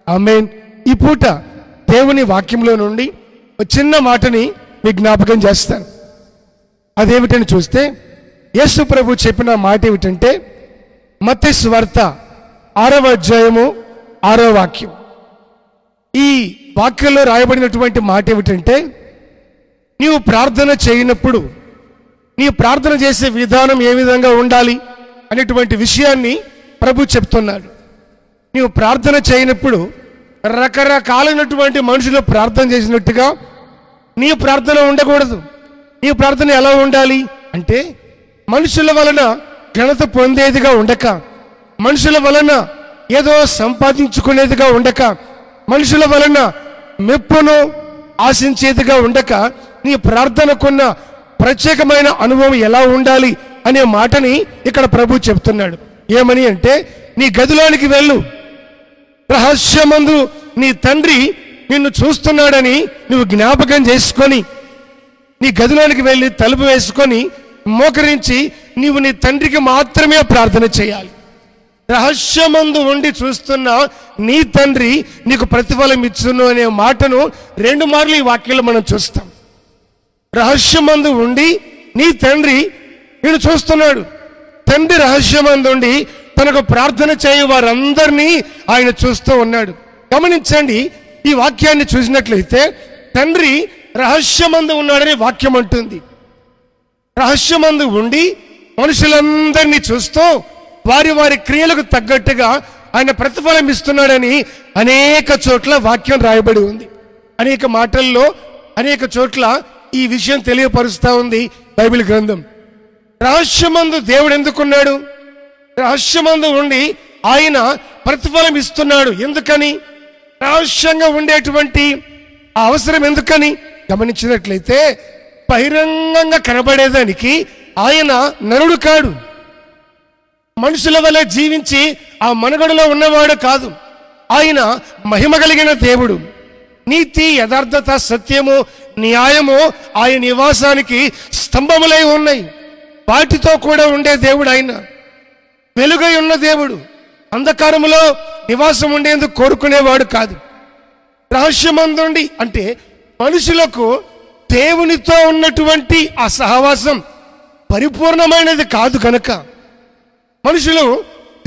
ఆమేన్. ఈ పూట దేవుని వాక్యంలో నుండి ఒక చిన్న మాటని మీకు జ్ఞాపకం చేస్తాను. అదేమిటని చూస్తే యేసు ప్రభు చెప్పిన మాట ఏమిటంటే మత్తయి సువార్త 6వ అధ్యాయము 6వ వాక్యం. ఈ వాక్యంలో రాయబడినటువంటి మాట ఏమిటంటే నీవు ప్రార్థన చేయనప్పుడు నీ ప్రార్థన చేసే విధానం ఏ విధంగా ఉండాలి అనేటువంటి విషయాన్ని ప్రభు చెప్తున్నాడు. నీవు ప్రార్థన చేయనప్పుడు రకరకాలైనటువంటి మనుషులు ప్రార్థన చేసినట్టుగా నీ ప్రార్థన ఉండకూడదు. నీ ప్రార్థన ఎలా ఉండాలి అంటే మనుషుల వలన ఘనత పొందేదిగా ఉండక, మనుషుల వలన ఏదో సంపాదించుకునేదిగా ఉండక, మనుషుల వలన మెప్పును ఆశించేదిగా ఉండక, నీ ప్రార్థనకున్న ప్రత్యేకమైన అనుభవం ఎలా ఉండాలి అనే మాటని ఇక్కడ ప్రభు చెప్తున్నాడు. ఏమని అంటే నీ గదిలోనికి వెళ్ళు, రహస్యమందు నీ తండ్రి నిన్ను చూస్తున్నాడని నువ్వు జ్ఞాపకం చేసుకొని నీ గదిలోనికి వెళ్ళి తలుపు వేసుకొని మోకరించి నీవు నీ తండ్రికి మాత్రమే ప్రార్థన చేయాలి. రహస్యమందు ఉండి చూస్తున్న నీ తండ్రి నీకు ప్రతిఫలం ఇచ్చును అనే మాటను 2 మార్లు ఈ వాక్యంలో మనం చూస్తాం. రహస్యమందు ఉండి నీ తండ్రి నిన్ను చూస్తున్నాడు. తండ్రి రహస్యమందు ఉండి తనకు ప్రార్థన చేయు వారందరినీ ఆయన చూస్తూ ఉన్నాడు. గమనించండి, ఈ వాక్యాన్ని చూసినట్లయితే తండ్రి రహస్యమందు ఉన్నాడని వాక్యం అంటుంది. రహస్యమందు ఉండి మనుషులందరినీ చూస్తూ వారి వారి క్రియలకు తగ్గట్టుగా ఆయన ప్రతిఫలం ఇస్తున్నాడని అనేక చోట్ల వాక్యం రాయబడి ఉంది. అనేక మాటల్లో అనేక చోట్ల ఈ విషయం తెలియపరుస్తూ ఉంది బైబిల్ గ్రంథం. రహస్యమందు దేవుడు ఎందుకున్నాడు? రహస్యమందు ఉండి ఆయన ప్రతిఫలం ఇస్తున్నాడు. ఎందుకని? రహస్యంగా ఉండేటువంటి ఆ అవసరం ఎందుకని గమనించినట్లయితే బహిరంగంగా కనబడేదానికి ఆయన నరుడు కాడు, మనుషుల వలె జీవించి ఆ మనుగడలో ఉన్నవాడు కాదు. ఆయన మహిమ కలిగిన దేవుడు. నీతి, యథార్థత, సత్యము, న్యాయము ఆయన నివాసానికి స్తంభములై ఉన్నాయి. వాటితో కూడా ఉండే దేవుడు ఆయన. వెలుగై ఉన్న దేవుడు. అంధకారములో నివాసం ఉండేందుకు కోరుకునేవాడు కాదు. రహస్యమందుండి అంటే మనుషులకు దేవునితో ఉన్నటువంటి ఆ సహవాసం పరిపూర్ణమైనది కాదు కనుక, మనుషులు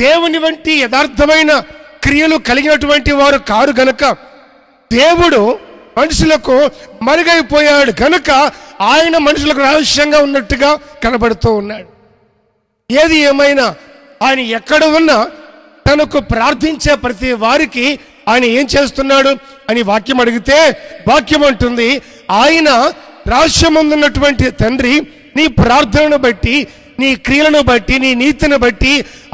దేవుని వంటి యథార్థమైన క్రియలు కలిగినటువంటి వారు కారు గనుక, దేవుడు మనుషులకు మరుగైపోయాడు కనుక ఆయన మనుషులకు రహస్యంగా ఉన్నట్టుగా కనబడుతూ ఉన్నాడు. ఏది ఏమైనా ఆయన ఎక్కడ ఉన్నా తనకు ప్రార్థించే ప్రతి వారికి ఆయన ఏం చేస్తున్నాడు అని వాక్యం అడిగితే వాక్యం అంటుంది, ఆయన రహస్యమందున్నటువంటి తండ్రి నీ ప్రార్థనను బట్టి, నీ క్రియలను బట్టి, నీ నీతిని బట్టి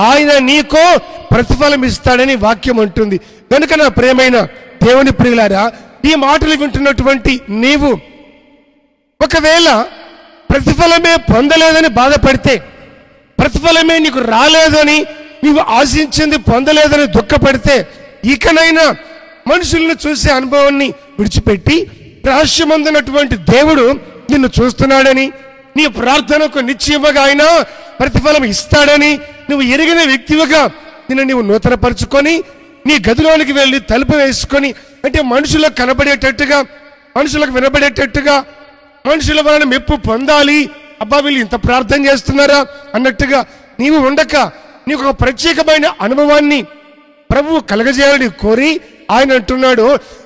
ఆయన నీకో ప్రతిఫలం ఇస్తాడని వాక్యం అంటుంది. కనుక నా ప్రియమైన దేవుని ప్రియులారా, ఈ మాటలు వింటున్నటువంటి నీవు ఒకవేళ ప్రతిఫలమే పొందలేదని బాధపడితే, ప్రతిఫలమే నీకు రాలేదని, నీవు ఆశించింది పొందలేదని దుఃఖపడితే, ఇకనైనా మనుషులను చూసే అనుభవాన్ని విడిచిపెట్టి రహస్యమందున్నటువంటి దేవుడు నిన్ను చూస్తున్నాడని, నీ ప్రార్థనకు నిశ్చయముగా ఆయన ప్రతిఫలం ఇస్తాడని నువ్వు ఎరిగిన వ్యక్తివిగా నిన్ను నీవు నూతనపరుచుకొని నీ గదిలోనికి వెళ్ళి తలుపు వేసుకొని, అంటే మనుషులకు కనబడేటట్టుగా, మనుషులకు వినబడేటట్టుగా, మనుషుల వలన మెప్పు పొందాలి, అబ్బా వీళ్ళు ఇంత ప్రార్థన చేస్తున్నారా అన్నట్టుగా నీవు ఉండక, నీకు ఒక ప్రత్యేకమైన అనుభవాన్ని ప్రభువు కలగజేయాలని కోరి ఆయన అంటున్నాడు,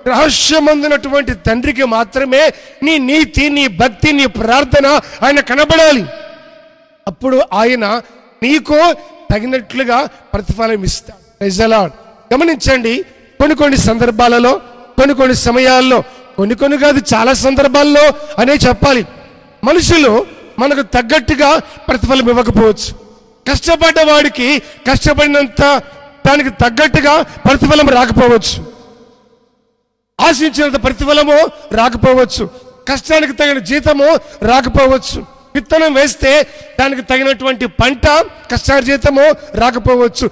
రహస్యమందునటువంటి తండ్రికి మాత్రమే నీ నీతి, నీ భక్తి, నీ ప్రార్థన ఆయన కనబడాలి. అప్పుడు ఆయన నీకు తగినట్లుగా ప్రతిఫలం ఇస్తాడు. Praise the Lord. గమనించండి, కొన్ని సందర్భాలలో, కొన్ని సమయాల్లో, కొన్ని కాదు చాలా సందర్భాల్లో అనే చెప్పాలి, మనుషులు మనకు తగ్గట్టుగా ప్రతిఫలం ఇవ్వకపోవచ్చు. కష్టపడ్డ వాడికి కష్టపడినంత దానికి తగ్గట్టుగా ప్రతిఫలం రాకపోవచ్చు, ఆశించినంత ప్రతిఫలము రాకపోవచ్చు, కష్టానికి తగిన జీతము రాకపోవచ్చు, విత్తనం వేస్తే దానికి తగినటువంటి పంట కష్టార్జితము రాకపోవచ్చు.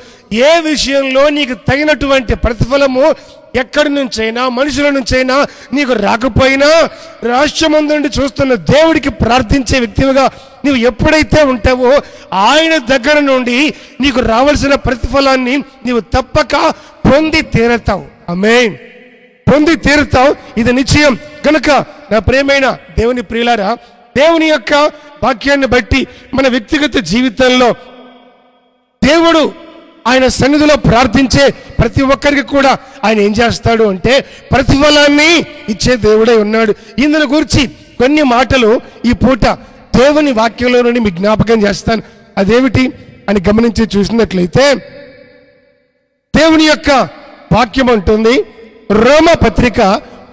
ఏ విషయంలో నీకు తగినటువంటి ప్రతిఫలము ఎక్కడి నుంచైనా, మనుషుల నుంచైనా నీకు రాకపోయినా, రహస్యమందుండి చూస్తున్న దేవుడికి ప్రార్థించే వ్యక్తిగా నీవు ఎప్పుడైతే ఉంటావో ఆయన దగ్గర నుండి నీకు రావాల్సిన ప్రతిఫలాన్ని నీవు తప్పక పొంది తీరతావు. ఆమేన్. పొంది తీరుతావు, ఇది నిశ్చయం. కనుక నా ప్రియమైన దేవుని ప్రియులారా, దేవుని యొక్క వాక్యాన్ని బట్టి మన వ్యక్తిగత జీవితంలో దేవుడు ఆయన సన్నిధిలో ప్రార్థించే ప్రతి ఒక్కరికి కూడా ఆయన ఏం చేస్తాడు అంటే ప్రతిఫలాన్ని ఇచ్చే దేవుడై ఉన్నాడు. ఇందులో గురించి కొన్ని మాటలు ఈ పూట దేవుని వాక్యంలో నుండి మీకు జ్ఞాపకం చేస్తాను. అదేమిటి అని గమనించి చూసినట్లయితే దేవుని యొక్క వాక్యం ఉంటుంది, రోమ పత్రిక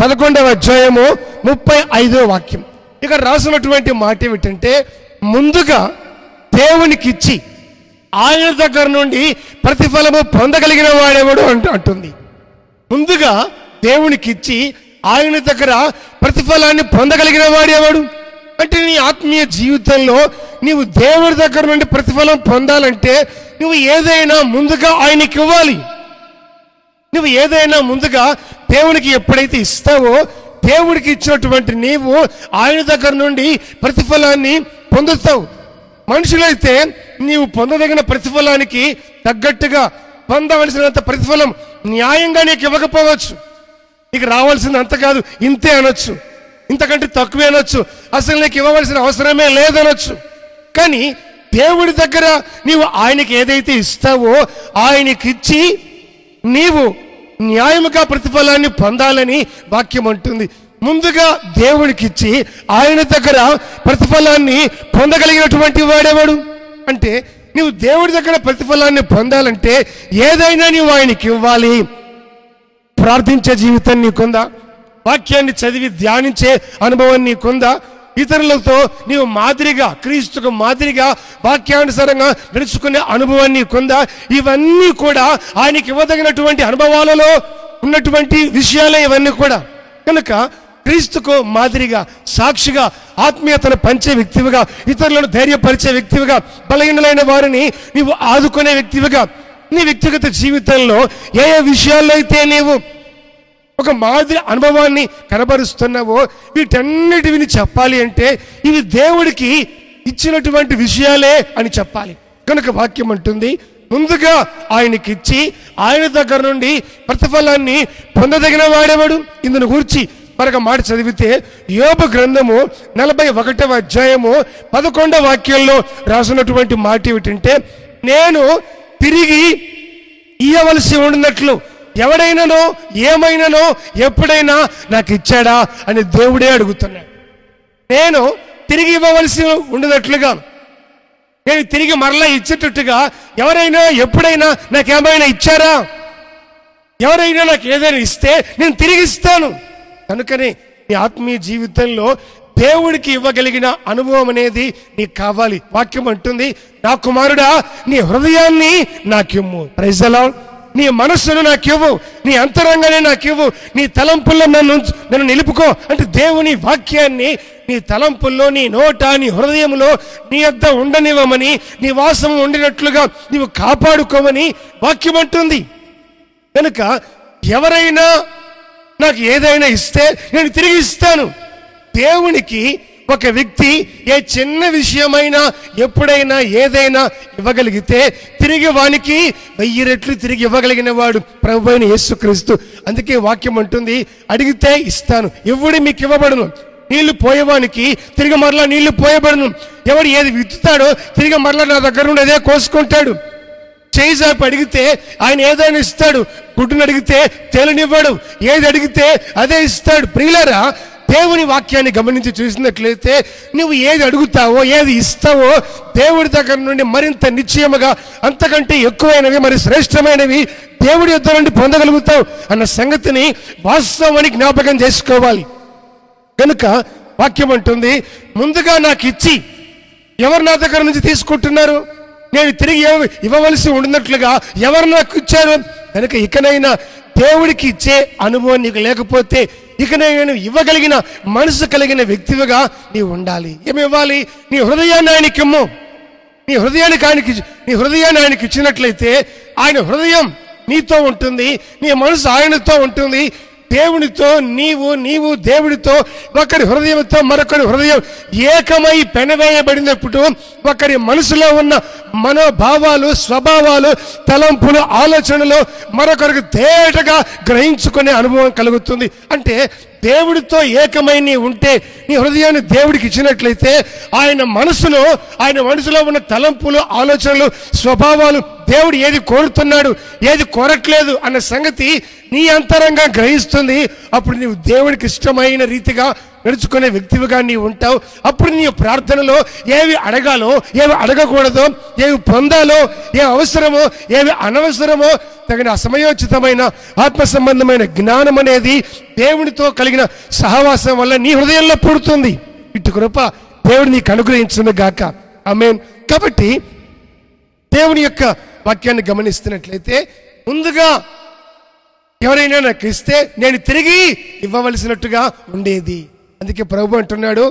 11వ అధ్యాయము 35వ వాక్యం. ఇక్కడ రాసినటువంటి మాట ఏమిటంటే, ముందుగా దేవునికిచ్చి ఆయన దగ్గర నుండి ప్రతిఫలము పొందగలిగిన వాడెవడు అంటుంది. ముందుగా దేవునికిచ్చి ఆయన దగ్గర ప్రతిఫలాన్ని పొందగలిగిన వాడెవడు అంటే, నీ ఆత్మీయ జీవితంలో నీవు దేవుడి దగ్గర నుండి ప్రతిఫలం పొందాలంటే నువ్వు ఏదైనా ముందుగా ఆయనకి ఇవ్వాలి. నువ్వు ఏదైనా ముందుగా దేవునికి ఎప్పుడైతే ఇస్తావో, దేవుడికి ఇచ్చినటువంటి నీవు ఆయన దగ్గర నుండి ప్రతిఫలాన్ని పొందుతావు. మనుషులైతే నీవు పొందదగిన ప్రతిఫలానికి తగ్గట్టుగా పొందవలసినంత ప్రతిఫలం న్యాయంగా నీకు ఇవ్వకపోవచ్చు. నీకు రావాల్సింది అంత కాదు, ఇంతే అనొచ్చు, ఇంతకంటే తక్కువే అనొచ్చు, అసలు నీకు ఇవ్వవలసిన అవసరమే లేదనొచ్చు. కానీ దేవుడి దగ్గర నీవు ఆయనకి ఏదైతే ఇస్తావో ఆయనకిచ్చి నీవు న్యాయముగా ప్రతిఫలాన్ని పొందాలని వాక్యం అంటుంది. ముందుగా దేవుడికిచ్చి ఆయన దగ్గర ప్రతిఫలాన్ని పొందగలిగినటువంటి వాడేవాడు అంటే, నీవు దేవుడి దగ్గర ప్రతిఫలాన్ని పొందాలంటే ఏదైనా నీవు ఆయనకి ఇవ్వాలి. ప్రార్థించే జీవితం నీకుందా? వాక్యాన్ని చదివి ధ్యానించే అనుభవం నీకుందా? ఇతరులతో నీవు మాదిరిగా, క్రీస్తుకు మాదిరిగా వాక్యానుసారంగా నడుచుకునే అనుభవాన్ని నీకుందా? ఇవన్నీ కూడా ఆయనకి ఇవ్వదగినటువంటి అనుభవాలలో ఉన్నటువంటి విషయాలే ఇవన్నీ కూడా. కనుక క్రీస్తుకు మాదిరిగా, సాక్షిగా, ఆత్మీయతను పంచే వ్యక్తివిగా, ఇతరులను ధైర్యపరిచే వ్యక్తివిగా, బలహీనులైన వారిని నీవు ఆదుకునే వ్యక్తివిగా, నీ వ్యక్తిగత జీవితంలో ఏ ఏ విషయాల్లో అయితే నీవు ఒక మాదిరి అనుభవాన్ని కనబరుస్తున్నావో వీటన్నిటిని చెప్పాలి అంటే ఇవి దేవుడికి ఇచ్చినటువంటి విషయాలే అని చెప్పాలి. కనుక వాక్యం అంటుంది, ముందుగా ఆయనకిచ్చి ఆయన దగ్గర నుండి ప్రతిఫలాన్ని పొందదగిన వాడేవాడు. ఇందును గురించి మరొక మాట చదివితే యోబు గ్రంథము 41వ అధ్యాయము 11వ వాక్యంలో రాసినటువంటి మాట ఏమిటంటే, నేను తిరిగి ఇయ్యవలసి ఉన్నట్లు ఎవడైనానో ఏమైనానో ఎప్పుడైనా నాకు ఇచ్చాడా అని దేవుడే అడుగుతున్నాడు. నేను తిరిగి ఇవ్వవలసి ఉండనట్లుగా, నేను తిరిగి మరలా ఇచ్చేటట్టుగా ఎవరైనా ఎప్పుడైనా నాకేమైనా ఇచ్చారా? ఎవరైనా నాకు ఏదైనా ఇస్తే నేను తిరిగి ఇస్తాను. కనుకనే నీ ఆత్మీయ జీవితంలో దేవుడికి ఇవ్వగలిగిన అనుభవం అనేది నీకు కావాలి. వాక్యం అంటుంది, నా కుమారుడా నీ హృదయాన్ని నాకిమ్ము. Praise the lord. నీ మనస్సును నాకివ్వు, నీ అంతరంగానే నాకివ్వు, నీ తలంపుల్లో నన్ను నిలుపుకో అంటే దేవుని వాక్యాన్ని నీ తలంపుల్లో, నీ నోట, నీ హృదయంలో నీ యొద్ద ఉండనివ్వమని, నీ వాసం ఉండినట్లుగా నీవు కాపాడుకోమని వాక్యం అంటుంది. కనుక ఎవరైనా నాకు ఏదైనా ఇస్తే నేను తిరిగి ఇస్తాను. దేవునికి ఒక వ్యక్తి ఏ చిన్న విషయమైనా ఎప్పుడైనా ఏదైనా ఇవ్వగలిగితే తిరిగి వానికి 1000 రెట్లు తిరిగి ఇవ్వగలిగిన వాడు ప్రభువైన యేసుక్రీస్తు. అందుకే వాక్యం అంటుంది, అడిగితే ఇస్తాను, ఇవ్వడి మీకు ఇవ్వబడును. నీళ్లు పోయేవానికి తిరిగి మరలా నీళ్లు పోయబడును. ఎవడు ఏది విత్తుతాడో తిరిగి మరలా నా దగ్గర నుండి అదే కోసుకుంటాడు. చేయి చాపి అడిగితే ఆయన ఏదైనా ఇస్తాడు, గుడ్డును అడిగితే తేలినివ్వడు, ఏది అడిగితే అదే ఇస్తాడు. ప్రియులారా, దేవుని వాక్యాన్ని గమనించి చూసినట్లయితే నువ్వు ఏది అడుగుతావో, ఏది ఇస్తావో దేవుడి దగ్గర నుండి మరింత నిశ్చయముగా, అంతకంటే ఎక్కువైనవి, మరి శ్రేష్టమైనవి దేవుడి యొద్ద నుండి పొందగలుగుతావు అన్న సంగతిని వాస్తవాన్ని జ్ఞాపకం చేసుకోవాలి. కనుక వాక్యం అంటుంది, ముందుగా నాకు ఇచ్చి ఎవరు నా దగ్గర నుంచి తీసుకుంటున్నారు? నేను తిరిగి ఇవ్వవలసి ఉన్నట్లుగా ఎవరు నాకు ఇచ్చారు? కనుక ఇకనైనా దేవుడికి ఇచ్చే అనుభవం నీకు లేకపోతే ఇకనైనా ఇవ్వగలిగిన మనసు కలిగిన వ్యక్తివిగా నీవు ఉండాలి. ఏమి ఇవ్వాలి? నీ హృదయాన్ని ఆయనకి ఇమ్ము. నీ హృదయాన్ని ఆయనకి ఇచ్చినట్లయితే ఆయన హృదయం నీతో ఉంటుంది, నీ మనసు ఆయనతో ఉంటుంది. దేవునితో నీవు దేవుడితో ఒకరి హృదయంతో మరొకరి హృదయం ఏకమై పెనవేయబడినప్పుడు ఒకరి మనసులో ఉన్న మనోభావాలు, స్వభావాలు, తలంపులు, ఆలోచనలు మరొకరికి తేటగా గ్రహించుకునే అనుభవం కలుగుతుంది. అంటే దేవుడితో ఏకమై నీ ఉంటే, నీ హృదయాన్ని దేవుడికి ఇచ్చినట్లయితే ఆయన మనసులో ఉన్న తలంపులు, ఆలోచనలు, స్వభావాలు, దేవుడు ఏది కోరుతున్నాడు, ఏది కోరట్లేదు అన్న సంగతి నీ అంతరంగా గ్రహిస్తుంది. అప్పుడు నీవు దేవుడికి ఇష్టమైన రీతిగా నడుచుకునే వ్యక్తివిగా నీవు ఉంటావు. అప్పుడు నీ ప్రార్థనలో ఏవి అడగాలో, ఏవి అడగకూడదో, ఏవి పొందాలో, ఏవి అవసరమో, ఏవి అనవసరమో తగిన సమయోచితమైన ఆత్మ సంబంధమైన జ్ఞానం అనేది దేవునితో కలిగిన సహవాసం వల్ల నీ హృదయంలో పుడుతుంది. ఇటు కృప దేవుడు నీకు అనుగ్రహించును గాక. ఆమేన్. కాబట్టి దేవుని యొక్క వాక్యాన్ని గమనిస్తున్నట్లయితే ముందుగా ఎవరైనా నాకు ఇస్తే నేను తిరిగి ఇవ్వవలసినట్టుగా ఉండేది. అందుకే ప్రభు అంటున్నాడు,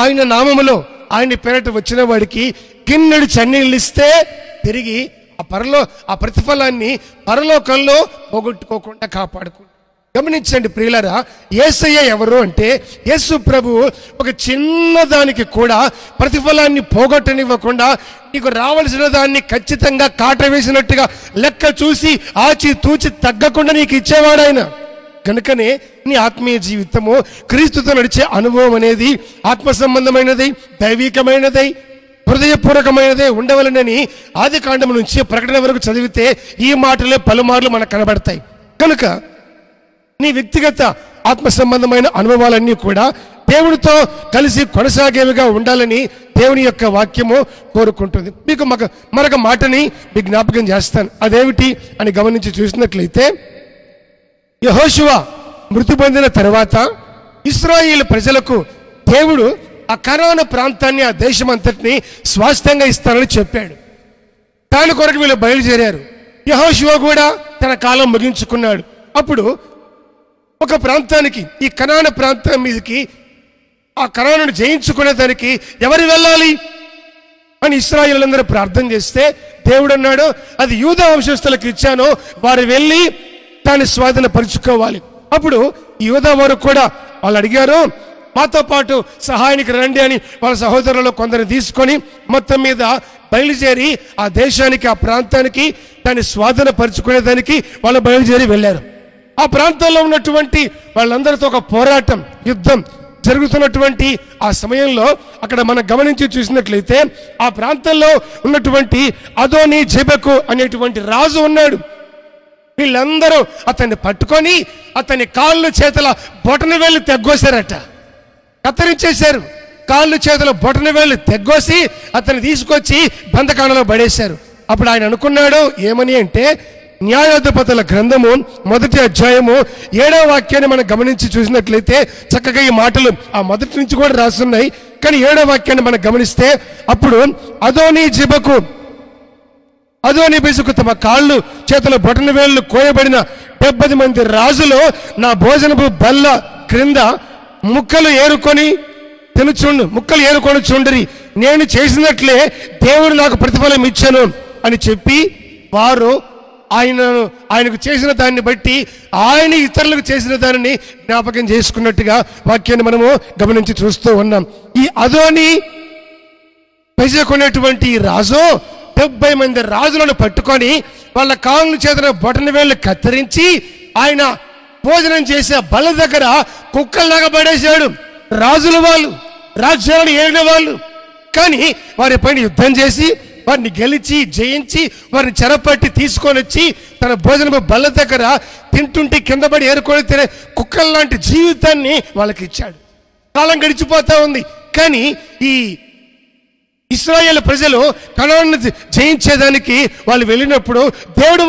ఆయన నామములో ఆయన పేరట వచ్చిన వాడికి గిన్నెడు చన్నీళ్ళు ఇస్తే తిరిగి ఆ ప్రతిఫలాన్ని పరలోకంలో పోగొట్టుకోకుండా కాపాడుకో. గమనించండి ప్రియులారా, యేసయ్య ఎవరు అంటే యేసు ప్రభు ఒక చిన్నదానికి కూడా ప్రతిఫలాన్ని పోగొట్టనివ్వకుండా నీకు రావాల్సిన దాన్ని ఖచ్చితంగా కాట వేసినట్టుగా లెక్క చూసి ఆచి తూచి తగ్గకుండా నీకు ఇచ్చేవాడు ఆయన. కనుకనే నీ ఆత్మీయ జీవితము క్రీస్తుతో నడిచే అనుభవం అనేది ఆత్మ సంబంధమైనది, దైవికమైనది, హృదయపూర్వకమైనదే ఉండవలనని ఆది కాండం నుంచి ప్రకటన వరకు చదివితే ఈ మాటలే పలుమార్లు మనకు కనబడతాయి. కనుక నీ వ్యక్తిగత ఆత్మ సంబంధమైన అనుభవాలన్నీ కూడా దేవుడితో కలిసి కొనసాగేవిగా ఉండాలని దేవుని యొక్క వాక్యము కోరుకుంటుంది. మీకు మరొక మాటని మీకు జ్ఞాపకం చేస్తాను. అదేమిటి అని గమనించి చూసినట్లయితే, యెహోషువ మృతి పొందిన తర్వాత ఇశ్రాయేలు ప్రజలకు దేవుడు ఆ కనాను ప్రాంతాన్ని, ఆ దేశం అంతటిని స్వాస్థ్యంగా ఇస్తానని చెప్పాడు. దాని కొరకు వీళ్ళు బయలుదేరారు. యెహోషువ కూడా తన కాలం ముగించుకున్నాడు. అప్పుడు ఒక ప్రాంతానికి, ఈ కనాను ప్రాంతం మీదకి, ఆ కనానును జయించుకునే దానికి ఎవరు వెళ్ళాలి అని ఇశ్రాయేలులందరూ ప్రార్థన చేస్తే దేవుడు అన్నాడు, అది యూదా వంశస్థులకు ఇచ్చాను, వారు వెళ్ళి దాన్ని స్వాధీనపరుచుకోవాలి. అప్పుడు యూదా వారు కూడా వాళ్ళు అడిగారు, మాతో పాటు సహాయానికి రండి అని వాళ్ళ సహోదరులలో కొందరు తీసుకొని మొత్తం మీద బయలుదేరి ఆ దేశానికి, ఆ ప్రాంతానికి దాన్ని స్వాధీనపరుచుకునేదానికి వాళ్ళు బయలుదేరి వెళ్ళారు. ఆ ప్రాంతంలో ఉన్నటువంటి వాళ్ళందరితో ఒక పోరాటం, యుద్ధం జరుగుతున్నటువంటి ఆ సమయంలో అక్కడ మనం గమనించి చూసినట్లయితే ఆ ప్రాంతంలో ఉన్నటువంటి అదోని జెబెకు అనేటువంటి రాజు ఉన్నాడు. వీళ్ళందరూ అతన్ని పట్టుకొని అతని కాళ్ళు చేతుల బొటన వేళ్ళు తెగ్గోసారట, కత్తిరించేశారు. కాళ్ళు చేతుల బొటన వేళ్ళు తెగ్గోసి అతన్ని తీసుకొచ్చి బంధకాణలో పడేశారు. అప్పుడు ఆయన అనుకున్నాడు ఏమని అంటే, న్యాయాధిపతుల గ్రంథము 1వ అధ్యాయము 7వ వాక్యాన్ని మనం గమనించి చూసినట్లయితే చక్కగా ఈ మాటలు ఆ మొదటి నుంచి కూడా రాస్తున్నాయి. కానీ 7వ వాక్యాన్ని మనం గమనిస్తే, అప్పుడు అదోని బెజుకు తమ కాళ్ళు చేతుల బొటన వేళ్ళు కోయబడిన 70 మంది రాజులు నా భోజనపు బల్ల క్రింద ముక్కలు ఏరుకొని చూడరి, నేను చేసినట్లే దేవుడు నాకు ప్రతిఫలం ఇచ్చాను అని చెప్పి వారు ఆయనకు చేసిన దాన్ని బట్టి ఆయన ఇతరులకు చేసిన దానిని జ్ఞాపకం చేసుకున్నట్టుగా వాక్యాన్ని మనము గమనించి చూస్తూ ఉన్నాం. ఈ అదోని బెజెకునేటువంటి రాజు 70 మంది రాజులను పట్టుకొని వాళ్ళ కాళ్ళు చేతుల బొటన వేళ్ళు కత్తిరించి ఆయన భోజనం చేసే బల్ల దగ్గర కుక్కల్లాగా పడేశాడు. రాజుల వాళ్ళు, రాజ్యాలను ఏలిన వాళ్ళు. కానీ వారి పైన యుద్ధం చేసి వారిని గెలిచి జయించి వారిని చెరపట్టి తీసుకొని వచ్చి తన భోజనపు బల్ల దగ్గర తింటుంటే కింద పడి ఏరుకొని తినే కుక్కల లాంటి జీవితాన్ని వాళ్ళకి ఇచ్చాడు. కాలం గడిచిపోతా ఉంది. కానీ ఈ ఇశ్రాయేలు ప్రజలు కనానును జయించేదానికి వాళ్ళు వెళ్ళినప్పుడు దేవుడు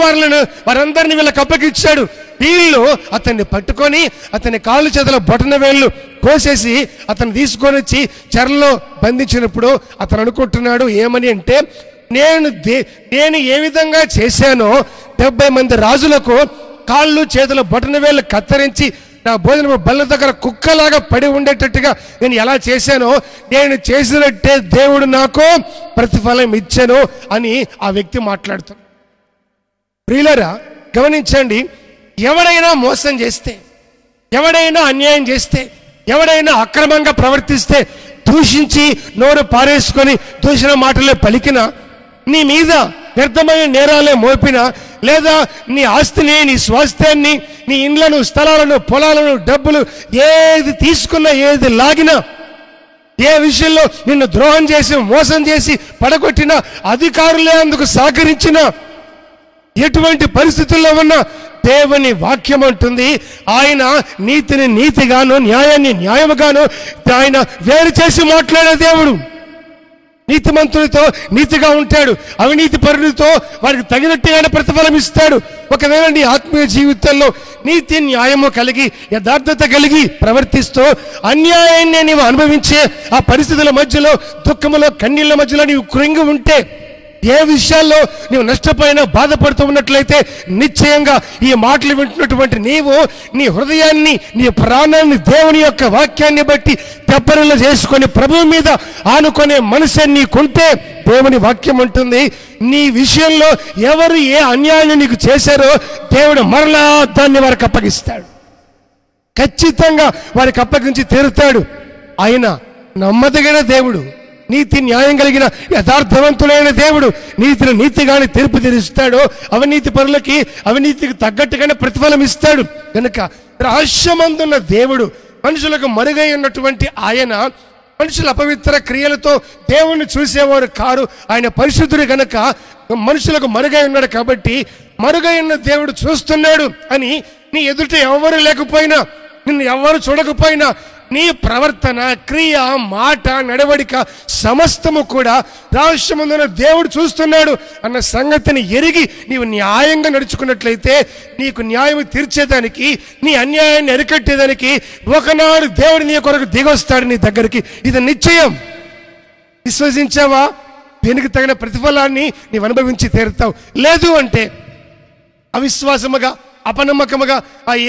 వారందరినీ వీళ్ళకి అప్పగిచ్చాడు. వీళ్ళు అతన్ని పట్టుకొని అతని కాళ్ళు చేతుల బొటన వేళ్ళు కోసేసి అతను తీసుకొని వచ్చి చెరలో బంధించినప్పుడు అతను అనుకుంటున్నాడు ఏమని అంటే, నేను ఏ విధంగా చేశానో 70 మంది రాజులకు కాళ్ళు చేతుల బొటన వేళ్ళు కత్తిరించి నా భోజనము బల్ల దగ్గర కుక్కలాగా పడి ఉండేటట్టుగా నేను ఎలా చేశానో, నేను చేసినట్టే దేవుడు నాకు ప్రతిఫలం ఇచ్చాను అని ఆ వ్యక్తి మాట్లాడుతాడు. ప్రియులారా గమనించండి, ఎవరైనా మోసం చేస్తే, ఎవడైనా అన్యాయం చేస్తే, ఎవడైనా అక్రమంగా ప్రవర్తిస్తే, దూషించి నోరు పారేసుకొని దూషణ మాటలే పలికిన, నీ మీద వ్యర్థమైన నేరాలే మోపిన, లేదా నీ ఆస్తిని, నీ స్వాస్థ్యాన్ని, నీ ఇండ్లను, స్థలాలను, పొలాలను, డబ్బులు ఏది తీసుకున్నా, ఏది లాగినా, ఏ విషయంలో నిన్ను ద్రోహం చేసి మోసం చేసి పడగొట్టినా, అధికారులే అందుకు సహకరించిన, ఎటువంటి పరిస్థితుల్లో ఉన్నా దేవుని వాక్యం అంటుంది ఆయన నీతిని నీతిగాను, న్యాయాన్ని న్యాయముగాను ఆయన వేరు చేసి మాట్లాడే దేవుడు. నీతిమంతులతో నీతిగా ఉంటాడు, అవినీతి పరులతో వారికి తగినట్టుగానే ప్రతిఫలం ఇస్తాడు. ఒకవేళ నీ ఆత్మీయ జీవితంలో నీతి న్యాయము కలిగి, యథార్థత కలిగి ప్రవర్తిస్తూ అన్యాయాన్ని నీవు అనుభవించే ఆ పరిస్థితుల మధ్యలో, దుఃఖములో, కన్నీళ్ల మధ్యలో నీవు కృంగి ఉంటే, ఏ విషయాల్లో నీవు నష్టపోయినా బాధపడుతూ ఉన్నట్లయితే, నిశ్చయంగా ఈ మాటలు వింటున్నటువంటి నీవు నీ హృదయాన్ని, నీ ప్రాణాన్ని దేవుని యొక్క వాక్యాన్ని బట్టి తెప్పరిలో చేసుకొని ప్రభువు మీద ఆనుకునే మనసు నీకుంటే, దేవుని వాక్యం ఉంటుంది నీ విషయంలో ఎవరు ఏ అన్యాయాన్ని నీకు చేశారో దేవుడు మరలా దాన్ని వారికి అప్పగిస్తాడు. ఖచ్చితంగా వారికి అప్పగించి తీరుతాడు. ఆయన నమ్మదగిన దేవుడు, నీతి న్యాయం కలిగిన యథార్థవంతుడైన దేవుడు. నీతిని నీతిగానే తీర్పు తీరుస్తాడు, అవినీతి పరులకి అవినీతికి తగ్గట్టుగానే ప్రతిఫలం ఇస్తాడు. కనుక రహస్యమందున్న దేవుడు, మనుషులకు మరుగై ఉన్నటువంటి ఆయన మనుషుల అపవిత్ర క్రియలతో దేవుణ్ణి చూసేవారు కారు. ఆయన పరిశుద్ధుడు కనుక మనుషులకు మరుగై ఉన్నాడు. కాబట్టి మరుగై ఉన్న దేవుడు చూస్తున్నాడు అని నీ ఎదుట ఎవరు లేకపోయినా, నిన్ను ఎవరు చూడకపోయినా, నీ ప్రవర్తన, క్రియ, మాట, నడవడిక సమస్తము కూడా రహస్యముందున దేవుడు చూస్తున్నాడు అన్న సంగతిని ఎరిగి నీవు న్యాయంగా నడుచుకున్నట్లయితే, నీకు న్యాయం తీర్చేదానికి, నీ అన్యాయాన్ని అరికట్టేదానికి ఒకనాడు దేవుడు నీ కొరకు దిగొస్తాడు నీ దగ్గరికి. ఇది నిశ్చయం. విశ్వసించావా? దీనికి తగిన ప్రతిఫలాన్ని నీవు అనుభవించి తీరుతావు. లేదు అంటే అవిశ్వాసముగా, అపనమ్మకముగా,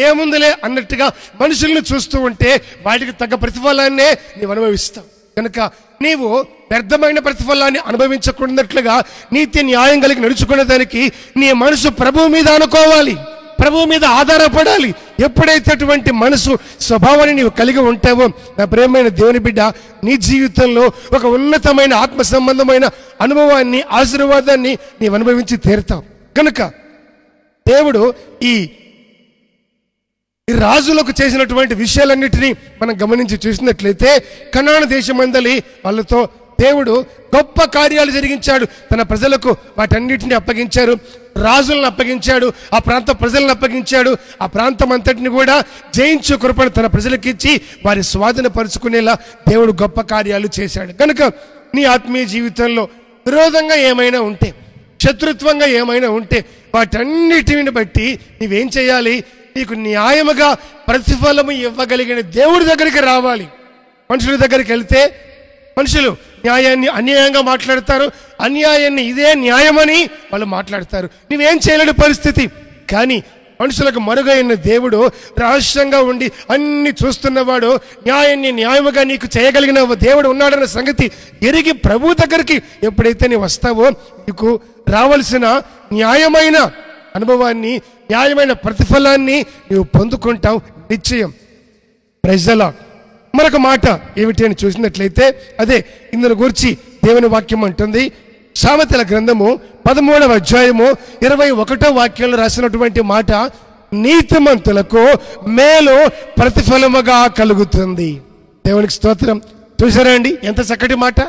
ఏముందులే అన్నట్టుగా మనుషుల్ని చూస్తూ ఉంటే వాటికి తగ్గ ప్రతిఫలాన్నే నీవు అనుభవిస్తావు. కనుక నీవు వ్యర్థమైన ప్రతిఫలాన్ని అనుభవించకున్నట్లుగా నీతి న్యాయం కలిగి నడుచుకునే దానికి నీ మనసు ప్రభువు మీద అనుకోవాలి, ప్రభువు మీద ఆధారపడాలి. ఎప్పుడైతే అటువంటి మనసు స్వభావాన్ని నీవు కలిగి ఉంటావో నా ప్రియమైన దేవుని బిడ్డ, నీ జీవితంలో ఒక ఉన్నతమైన ఆత్మ సంబంధమైన అనుభవాన్ని, ఆశీర్వాదాన్ని నీవు అనుభవించి తీరుతావు. కనుక దేవుడు ఈ రాజులకు చేసినటువంటి విషయాలన్నిటినీ మనం గమనించి చూసినట్లయితే, కనాను దేశమందలి వాళ్ళతో దేవుడు గొప్ప కార్యాలు జరిగించాడు. తన ప్రజలకు వాటన్నిటిని అప్పగించారు, రాజులను అప్పగించాడు, ఆ ప్రాంత ప్రజలను అప్పగించాడు. ఆ ప్రాంతం అంతటిని కూడా జయించు కృపను తన ప్రజలకు ఇచ్చి వారి స్వాధీనపరుచుకునేలా దేవుడు గొప్ప కార్యాలు చేశాడు. కనుక నీ ఆత్మీయ జీవితంలో విరోధంగా ఏమైనా ఉంటే, శత్రుత్వంగా ఏమైనా ఉంటే, వాటన్నిటిని బట్టి నీవేం చేయాలి? నీకు న్యాయముగా ప్రతిఫలము ఇవ్వగలిగిన దేవుడి దగ్గరికి రావాలి. మనుషుల దగ్గరికి వెళ్తే మనుషులు న్యాయాన్ని అన్యాయంగా మాట్లాడతారు, అన్యాయాన్ని ఇదే న్యాయమని వాళ్ళు మాట్లాడతారు. నువ్వేం చేయలేని పరిస్థితి. కానీ మనుషులకు మరుగైన దేవుడు రహస్యంగా ఉండి అన్ని చూస్తున్నవాడు, న్యాయాన్ని న్యాయముగా నీకు చేయగలిగిన దేవుడు ఉన్నాడన్న సంగతి ఎరిగి ప్రభు దగ్గరికి ఎప్పుడైతే నీవు వస్తావో నీకు రావలసిన న్యాయమైన అనుభవాన్ని, న్యాయమైన ప్రతిఫలాన్ని నీవు పొందుకుంటావు నిశ్చయం. Praise the Lord. మరొక మాట ఏమిటి అని చూసినట్లయితే, అదే ఇందును గురించి దేవుని వాక్యం అంటుంది. సామెతల గ్రంథము 13వ అధ్యాయము 21వ వాక్యంలో రాసినటువంటి మాట, నీతిమంతులకు మేలు ప్రతిఫలముగా కలుగుతుంది. దేవునికి స్తోత్రం. చూసారా అండి ఎంత చక్కటి మాట.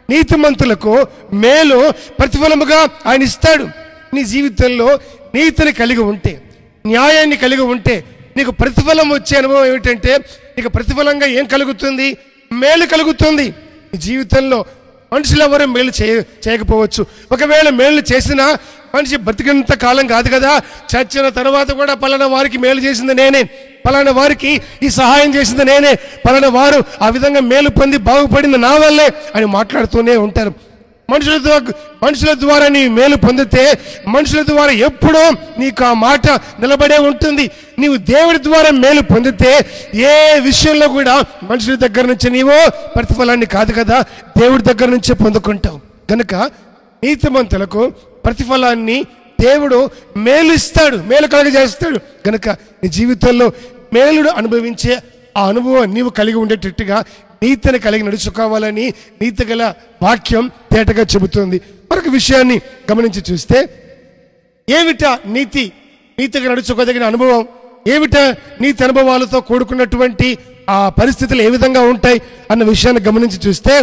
నీతిమంతులకు మేలు ప్రతిఫలముగా ఆయన ఇస్తాడు. నీ జీవితంలో నీతిని కలిగి ఉంటే, న్యాయాన్ని కలిగి ఉంటే నీకు ప్రతిఫలం వచ్చే అనుభవం ఏమిటంటే, నీకు ప్రతిఫలంగా ఏం కలుగుతుంది? మేలు కలుగుతుంది. నీ జీవితంలో మనుషులు ఎవరు మేలు చేయకపోవచ్చు. ఒకవేళ మేలు చేసినా మనిషి బతికినంత కాలం కాదు కదా. చచ్చిన తర్వాత కూడా పలానా వారికి మేలు చేసింది నేనే, పలానా వారికి ఈ సహాయం చేసింది నేనే, పలానా వారు ఆ విధంగా మేలు పొంది బాగుపడింది నా వల్లే అని మాట్లాడుతూనే ఉంటారు. మనుషుల ద్వారా నీ మేలు పొందితే మనుషుల ద్వారా ఎప్పుడో నీకు ఆ మాట నిలబడే ఉంటుంది. నీవు దేవుడి ద్వారా మేలు పొందితే ఏ విషయంలో కూడా మనుషుల దగ్గర నుంచి నీవో ప్రతిఫలాన్ని కాదు కదా, దేవుడి దగ్గర నుంచే పొందుకుంటావు. కనుక నీతిమంతులకు ప్రతిఫలాన్ని దేవుడు మేలు ఇస్తాడు, మేలు కలుగజేస్తాడు. కనుక నీ జీవితంలో మేలుడు అనుభవించే ఆ అనుభవం నీవు కలిగి ఉండేటట్టుగా నీతిని కలిగి నడుచుకోవాలని నీతి గల వాక్యం తేటగా చెబుతుంది. మరొక విషయాన్ని గమనించి చూస్తే ఏమిటా నీతిగా నడుచుకోదగిన అనుభవం, ఏమిటా నీతి అనుభవాలతో కూడుకున్నటువంటి ఆ పరిస్థితులు ఏ విధంగా ఉంటాయి అన్న విషయాన్ని గమనించి చూస్తే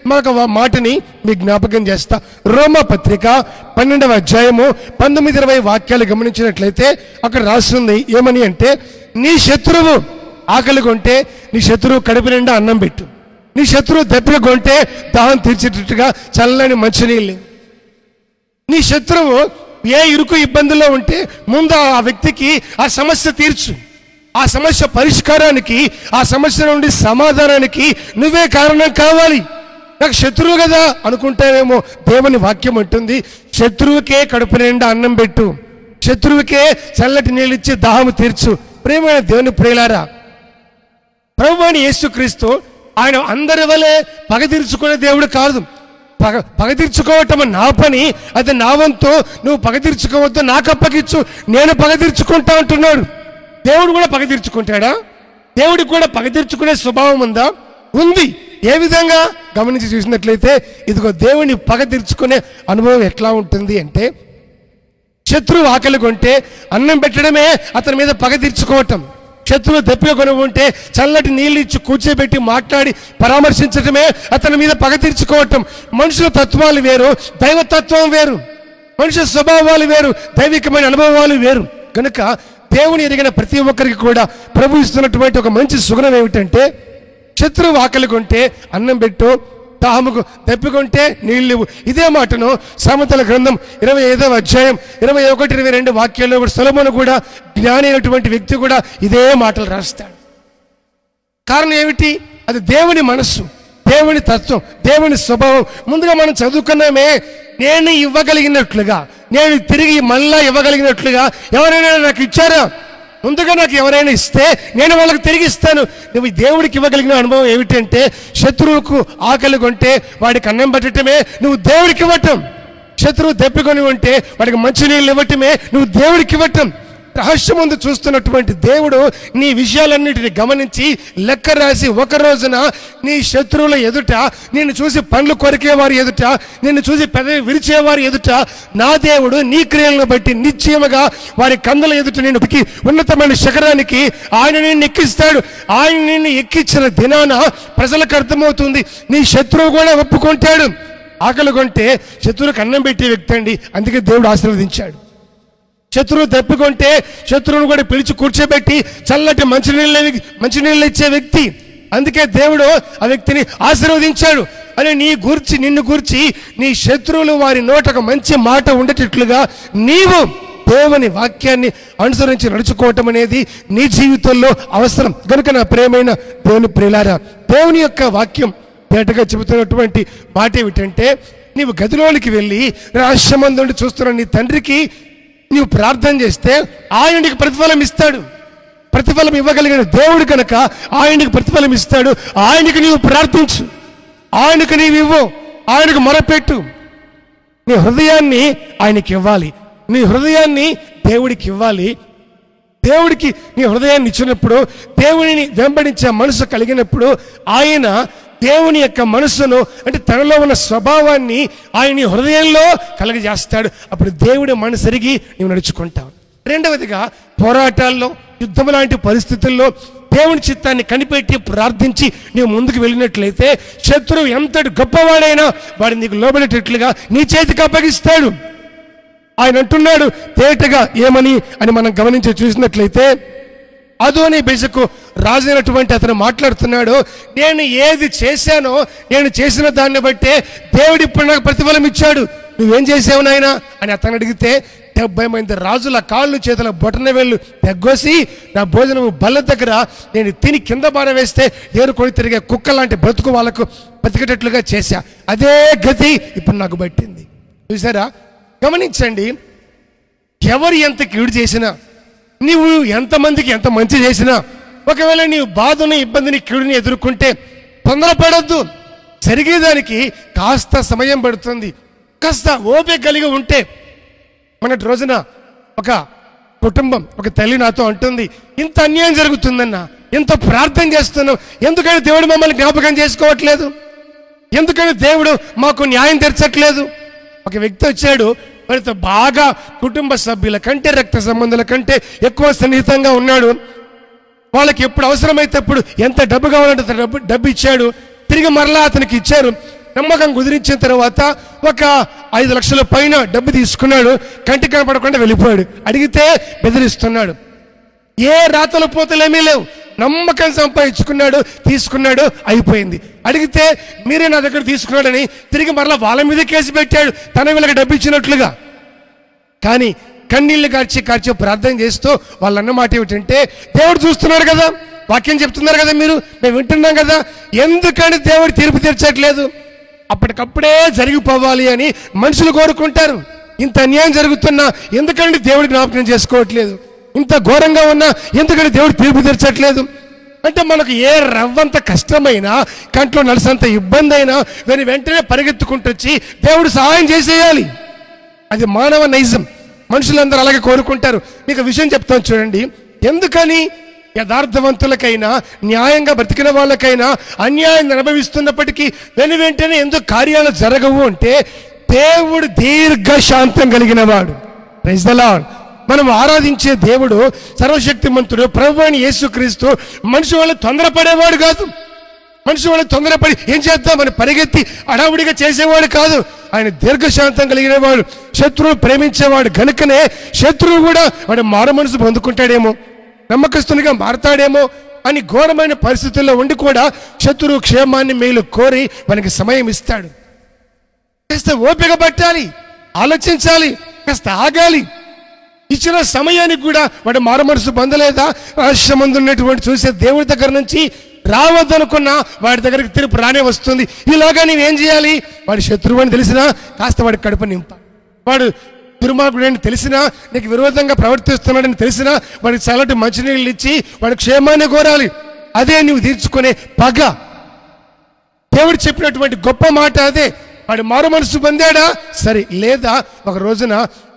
మరొక మాటని మీకు జ్ఞాపకం చేస్తా. రోమా పత్రిక 12వ అధ్యాయము 19-20 వాక్యాలు గమనించినట్లయితే అక్కడ రాస్తుంది ఏమని అంటే, నీ శత్రువు ఆకలి కొంటే నీ శత్రువు కడుపు నిండా అన్నం పెట్టు, నీ శత్రువు దప్పిక కొంటే దాహం తీర్చేటట్టుగా చల్లని మంచినీళ్ళు. నీ శత్రువు ఏ ఇరుకు ఇబ్బందుల్లో ఉంటే ముందు ఆ వ్యక్తికి ఆ సమస్య తీర్చు, ఆ సమస్య పరిష్కారానికి, ఆ సమస్య నుండి సమాధానానికి నువ్వే కారణం కావాలి. నాకు శత్రువు కదా అనుకుంటావేమో, దేవుని వాక్యం అంటుంది శత్రువుకే కడుపు నిండా అన్నం పెట్టు, శత్రువుకే చల్లటి నీళ్ళు ఇచ్చి దాహము తీర్చు. ప్రేమైన దేవుని ప్రియులారా, ప్రభువైన యేసుక్రీస్తు ఆయన అందరి వలె పగ తీర్చుకునే దేవుడు కాదు. పగ తీర్చుకోవటం నా పని, అది నా వంతు, నువ్వు పగ తీర్చుకోవద్దు, నాకు అప్పగించు, నేను పగ తీర్చుకుంటా అంటున్నాడు. దేవుడు కూడా పగ తీర్చుకుంటాడా? దేవుడికి కూడా పగ తీర్చుకునే స్వభావం ఉందా? ఉంది. ఏ విధంగా గమనించి చూసినట్లయితే ఇదిగో దేవుని పగ తీర్చుకునే అనుభవం ఎట్లా ఉంటుంది అంటే, శత్రువు ఆకలి కొంటే అన్నం పెట్టడమే అతని మీద పగ తీర్చుకోవటం, శత్రువు దప్పిక కొని ఉంటే చల్లటి నీళ్ళు ఇచ్చి కూర్చోబెట్టి మాట్లాడి పరామర్శించడమే అతని మీద పగ తీర్చుకోవటం. మనుషుల తత్వాలు వేరు, దైవతత్వం వేరు, మనుషుల స్వభావాలు వేరు, దైవికమైన అనుభవాలు వేరు. కనుక దేవుని ఎరిగిన ప్రతి ఒక్కరికి కూడా ప్రభు ఇస్తున్నటువంటి ఒక మంచి సుగుణం ఏమిటంటే, శత్రువు ఆకలి కొంటే అన్నం పెట్టు, దాహముకు దప్పికొంటే నీళ్ళు. ఇదే మాటను సామెతల గ్రంథం 25వ అధ్యాయం 21-22 వాక్యాల్లో కూడా సొలొమోను కూడా, జ్ఞాని అయినటువంటి వ్యక్తి కూడా ఇదే మాటలు రాస్తాడు. కారణం ఏమిటి? అది దేవుని మనస్సు, దేవుని తత్వం, దేవుని స్వభావం. ముందుగా మనం చదువుకున్నామే, నేను ఇవ్వగలిగినట్లుగా, నేను తిరిగి మళ్ళా ఇవ్వగలిగినట్లుగా ఎవరైనా నాకు ఇచ్చారా? ముందుగా నాకు ఎవరైనా ఇస్తే నేను వాళ్ళకి తిరిగి ఇస్తాను. నువ్వు దేవుడికి ఇవ్వగలిగిన అనుభవం ఏమిటంటే, శత్రువుకు ఆకలి కొంటే వాడికి అన్నం పెట్టడమే నువ్వు దేవుడికి ఇవ్వటం, శత్రువు దప్పికొని ఉంటే వాడికి మంచినీళ్ళు ఇవ్వటమే నువ్వు దేవుడికి ఇవ్వటం. రహస్యం ముందు చూస్తున్నటువంటి దేవుడు నీ విషయాలన్నిటిని గమనించి లెక్క రాసి ఒక రోజున నీ శత్రువుల ఎదుట, నిన్ను చూసి పండ్లు కొరికేవారి ఎదుట, నిన్ను చూసి పెదవి విరిచేవారి ఎదుట నా దేవుడు నీ క్రియలను బట్టి నిశ్చయముగా వారి కందల ఎదుట నేను ఉన్నతమైన శిఖరానికి ఆయన నిన్ను ఎక్కిస్తాడు. ఆయన నిన్ను ఎక్కించిన దినాన ప్రజలకు అర్థమవుతుంది, నీ శత్రువు కూడా ఒప్పుకుంటాడు. ఆకలి కొంటే శత్రువులకు అన్నం పెట్టే వ్యక్తి అండి, అందుకే దేవుడు ఆశీర్వదించాడు. శత్రువు దప్పికొంటే శత్రువును కూడా పిలిచి కూర్చోబెట్టి చల్లటి మంచినీళ్ళు ఇచ్చే వ్యక్తి, అందుకే దేవుడు ఆ వ్యక్తిని ఆశీర్వదించాడు. అని నిన్ను గూర్చి నీ శత్రువులు వారి నోట ఒక మంచి మాట ఉండేటట్లుగా నీవు దేవుని వాక్యాన్ని అనుసరించి నడుచుకోవటం అనేది నీ జీవితంలో అవసరం. కనుక నా ప్రియమైన దేవుని ప్రియులారా, దేవుని యొక్క వాక్యం తేటగా చెబుతున్నటువంటి మాట ఏమిటంటే, నీవు గదిలోనికి వెళ్ళి రహస్యమందుండి చూస్తున్న నీ తండ్రికి నీవు ప్రార్థన చేస్తే ఆయన నీకు ప్రతిఫలం ఇస్తాడు. ప్రతిఫలం ఇవ్వగలిగిన దేవుడు కనుక ఆయనకు ప్రతిఫలం ఇస్తాడు. ఆయనకు నీవు ప్రార్థించు, ఆయనకు నీవు ఇవ్వు, ఆయనకు మొరపెట్టు. నీ హృదయాన్ని ఆయనకి ఇవ్వాలి, నీ హృదయాన్ని దేవుడికి ఇవ్వాలి. దేవుడికి నీ హృదయాన్ని ఇచ్చినప్పుడు, దేవుడిని వెంబడించే మనసు కలిగినప్పుడు ఆయన దేవుని యొక్క మనసును, అంటే తనలో ఉన్న స్వభావాన్ని ఆయన హృదయంలో కలగజేస్తాడు. అప్పుడు దేవుడి మనసు ఎరిగి నీవు నడుచుకుంటావు. రెండవదిగా, పోరాటాల్లో, యుద్ధం లాంటి పరిస్థితుల్లో దేవుని చిత్తాన్ని కనిపెట్టి ప్రార్థించి నీవు ముందుకు వెళ్ళినట్లయితే శత్రువు ఎంతటి గొప్పవాడైనా వాడిని నీకు లోబడేటట్లుగా నీ చేతికి అప్పగిస్తాడు. ఆయన అంటున్నాడు తేటగా ఏమని అని మనం గమనించి చూసినట్లయితే, అదోని బెజకు రాజైనటువంటి అతను మాట్లాడుతున్నాడు, నేను ఏది చేశానో నేను చేసిన దాన్ని బట్టే దేవుడు ఇప్పుడు నాకు ప్రతిఫలం ఇచ్చాడు. నువ్వేం చేసావు నాయనా అని అతను అడిగితే, 70 మంది రాజుల కాళ్ళు చేతుల బొటన వేళ్ళు తెగ్గోసి నా భోజనము బల్ల దగ్గర నేను తిని కింద బారవేస్తే ఏరుకొని తిరిగే కుక్క లాంటి బ్రతుకు వాళ్ళకు బతికేటట్లుగా చేశా. అదే గతి ఇప్పుడు నాకు పట్టింది. చూసారా? గమనించండి, ఎవరు ఎంత కీడు చేసినా, నీవు ఎంతమందికి ఎంత మంచి చేసినా, ఒకవేళ నీవు బాధని, ఇబ్బందిని, కీడుని ఎదుర్కొంటే తొందరపడద్దు. జరిగేదానికి కాస్త సమయం పడుతుంది. కాస్త ఓపిక కలిగి ఉంటే, మొన్నటి రోజున ఒక కుటుంబం, ఒక తల్లి నాతో అంటుంది, ఇంత అన్యాయం జరుగుతుందన్న, ఎంత ప్రార్థన చేస్తున్నాం, ఎందుకని దేవుడు మమ్మల్ని జ్ఞాపకం చేసుకోవట్లేదు, ఎందుకని దేవుడు మాకు న్యాయం తెరచట్లేదు. ఒక వ్యక్తి వచ్చాడు, వారితో బాగా కుటుంబ సభ్యుల కంటే రక్త సంబంధుల కంటే ఎక్కువ సన్నిహితంగా ఉన్నాడు. వాళ్ళకి ఎప్పుడు అవసరమైతే అప్పుడు ఎంత డబ్బు కావాలంటే డబ్బు ఇచ్చాడు. తిరిగి మరలా అతనికి ఇచ్చారు. నమ్మకం కుదిరించిన తర్వాత ఒక 5 లక్షల పైన డబ్బు తీసుకున్నాడు. కంటి కనపడకుండా వెళ్ళిపోయాడు. అడిగితే బెదిరిస్తున్నాడు. ఏ రాతల పోతలేమీ లేవు, నమ్మకం సంపాదించుకున్నాడు, తీసుకున్నాడు, అయిపోయింది. అడిగితే మీరే నా దగ్గర తీసుకున్నాడని తిరిగి మరలా వాళ్ళ మీద కేసు పెట్టాడు, తన వీళ్ళకి డబ్బు ఇచ్చినట్లుగా. కానీ కన్నీళ్లు కార్చి ప్రార్థన చేస్తూ వాళ్ళు అన్నమాట ఏమిటంటే, దేవుడు చూస్తున్నాడు కదా, వాక్యం చెప్తున్నారు కదా, మేము వింటున్నాం కదా, ఎందుకని దేవుడు తీర్పు తీర్చట్లేదు? అప్పటికప్పుడే జరిగిపోవాలి అని మనుషులు కోరుకుంటారు. ఇంత అన్యాయం జరుగుతున్నా ఎందుకంటే దేవుడు జ్ఞాపకం చేసుకోవట్లేదు, ఇంత ఘోరంగా ఉన్నా ఎందుకంటే దేవుడు తీర్పు తీర్చట్లేదు అంటే, మనకు ఏ రవ్వంత కష్టమైనా, కంట్లో నలసంత ఇబ్బంది అయినా దాన్ని వెంటనే పరిగెత్తుకుంటూ వచ్చి దేవుడు సహాయం చేసేయాలి. అది మానవ నైజం. మనుషులందరూ అలాగే కోరుకుంటారు. మీకు విషయం చెప్తాను చూడండి. ఎందుకని యథార్థవంతులకైనా న్యాయంగా బ్రతికిన వాళ్ళకైనా అన్యాయం అనుభవిస్తున్నప్పటికీ వెంటనే ఎందుకు కార్యాలు జరగవు అంటే, దేవుడు దీర్ఘశాంతం కలిగిన వాడు. Praise the Lord. మనం ఆరాధించే దేవుడు సర్వశక్తిమంతుడు, ప్రభువైన యేసుక్రీస్తు మనిషి వాళ్ళు తొందరపడేవాడు కాదు. మనిషి వాళ్ళు తొందరపడి ఏం చేద్దామని పరిగెత్తి అడావుడిగా చేసేవాడు కాదు. ఆయన దీర్ఘశాంతం కలిగిన వాడు, శత్రువు ప్రేమించేవాడు. కనుకనే శత్రువు కూడా వాడు మారు మనసు పొందుకుంటాడేమో, నమ్మకస్తునిగా మారతాడేమో అని ఘోరమైన పరిస్థితుల్లో ఉండి కూడా శత్రువు క్షేమాన్ని మేలు కోరి మనకి సమయం ఇస్తాడు. కాస్త ఓపిక పట్టాలి, ఆలోచించాలి, కాస్త ఆగాలి. ఇచ్చిన సమయానికి కూడా వాడు మారు మనసు పొందలేదా? రహస్యమందు ఉన్నటువంటి చూసే దేవుడి దగ్గర నుంచి రావద్దనుకున్నా వాడి దగ్గరికి తిరుపు రానే వస్తుంది. ఇలాగా నీవేం చేయాలి? వాడి శత్రువు అని తెలిసినా కాస్త వాడి కడుపు నింపాలి. వాడు దుర్మార్గుడని తెలిసినా, నీకు విరోధంగా ప్రవర్తిస్తున్నాడని తెలిసినా వాడికి చల్లటి మంచినీళ్ళు ఇచ్చి వాడి క్షేమాన్ని కోరాలి. అదే నువ్వు తీర్చుకునే పగ. దేవుడు చెప్పినటువంటి గొప్ప మాట అదే. వాడు మారు మనసు పొందాడా సరే, లేదా ఒక రోజున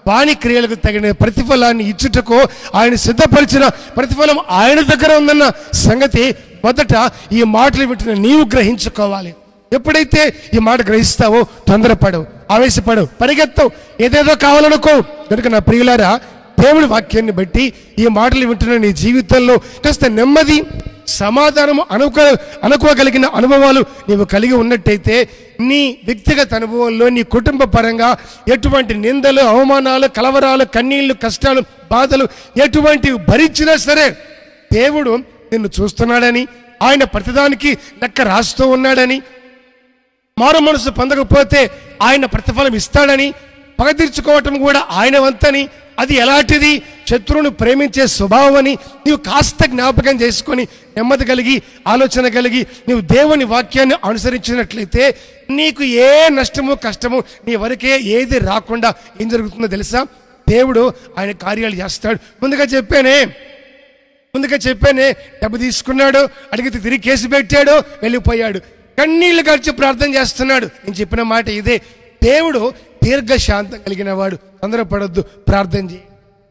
వాని క్రియలకు తగిన ప్రతిఫలాన్ని ఇచ్చుటకు ఆయన సిద్ధపరిచిన ప్రతిఫలం ఆయన దగ్గర ఉందన్న సంగతి మొదట ఈ మాటలు వింటున్న నీవు గ్రహించుకోవాలి. ఎప్పుడైతే ఈ మాట గ్రహిస్తావో తొందరపడవు, ఆవేశపడవు, పరిగెత్తవు, ఏదేదో కావాలనుకో. కనుక నా ప్రియులారా, దేవుడి వాక్యాన్ని బట్టి ఈ మాటలు వింటున్న నీ జీవితంలో కాస్త నెమ్మది, సమాధానము, అనుకోగలిగిన అనుభవాలు నీవు కలిగి ఉన్నట్టయితే నీ వ్యక్తిగత అనుభవంలో, నీ కుటుంబ పరంగా ఎటువంటి నిందలు, అవమానాలు, కలవరాలు, కన్నీళ్లు, కష్టాలు, బాధలు ఎటువంటివి భరించినా సరే దేవుడు నిన్ను చూస్తున్నాడని, ఆయన ప్రతిదానికి లెక్క రాస్తూ ఉన్నాడని, మారు మనసు పొందకపోతే ఆయన ప్రతిఫలం ఇస్తాడని, పగ తీర్చుకోవటం కూడా ఆయన వంతని, అది ఎలాంటిది? శత్రువును ప్రేమించే స్వభావం అని నీవు కాస్త జ్ఞాపకం చేసుకొని నెమ్మది కలిగి, ఆలోచన కలిగి నీవు దేవుని వాక్యాన్ని అనుసరించినట్లయితే నీకు ఏ నష్టము, కష్టము నీ వరకే ఏది రాకుండా ఏం జరుగుతుందో తెలుసా? దేవుడు ఆయన కార్యాలు చేస్తాడు. ముందుగా చెప్పానే, డబ్బు తీసుకున్నాడు, అడిగితే తిరిగి కేసు పెట్టాడు, వెళ్ళిపోయాడు, కన్నీళ్లు కార్చి ప్రార్థన చేస్తున్నాడు. నేను చెప్పిన మాట ఇదే. దేవుడు దీర్ఘశాంతం కలిగిన వాడు. తొందరపడొద్దు, ప్రార్థన చేయి.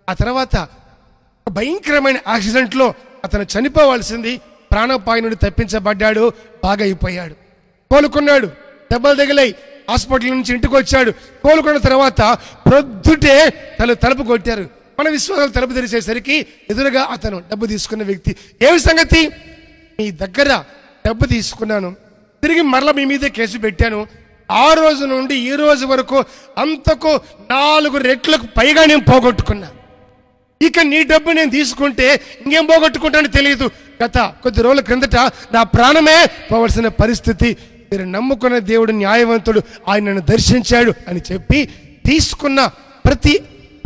ఆ తర్వాత భయంకరమైన యాక్సిడెంట్లో అతను చనిపోవాల్సింది, ప్రాణాపాయ నుండి తప్పించబడ్డాడు, బాగా అయిపోయాడు, కోలుకున్నాడు. దెబ్బలు తగిలాయి, హాస్పిటల్ నుంచి ఇంటికి వచ్చాడు. కోలుకున్న తర్వాత ప్రొద్దుటే తలుపు కొట్టారు. మన విశ్వాసాలు తలుపు తెరిచేసరికి ఎదురుగా అతను డబ్బు తీసుకున్న వ్యక్తి. ఏమి సంగతి? మీ దగ్గర డబ్బు తీసుకున్నాను, తిరిగి మరలా మీ మీదే కేసు పెట్టాను, ఆ రోజు నుండి ఈ రోజు వరకు అంతకు 4 రెట్లకు పైగా నేను పోగొట్టుకున్నా. ఇక నీ డబ్బు నేను తీసుకుంటే ఇంకేం పోగొట్టుకుంటానో తెలియదు. గత కొద్ది రోజుల క్రిందట నా ప్రాణమే పోవలసిన పరిస్థితి. మీరు నమ్ముకున్న దేవుడు న్యాయవంతుడు, ఆయన నన్ను దర్శించాడు అని చెప్పి తీసుకున్న ప్రతి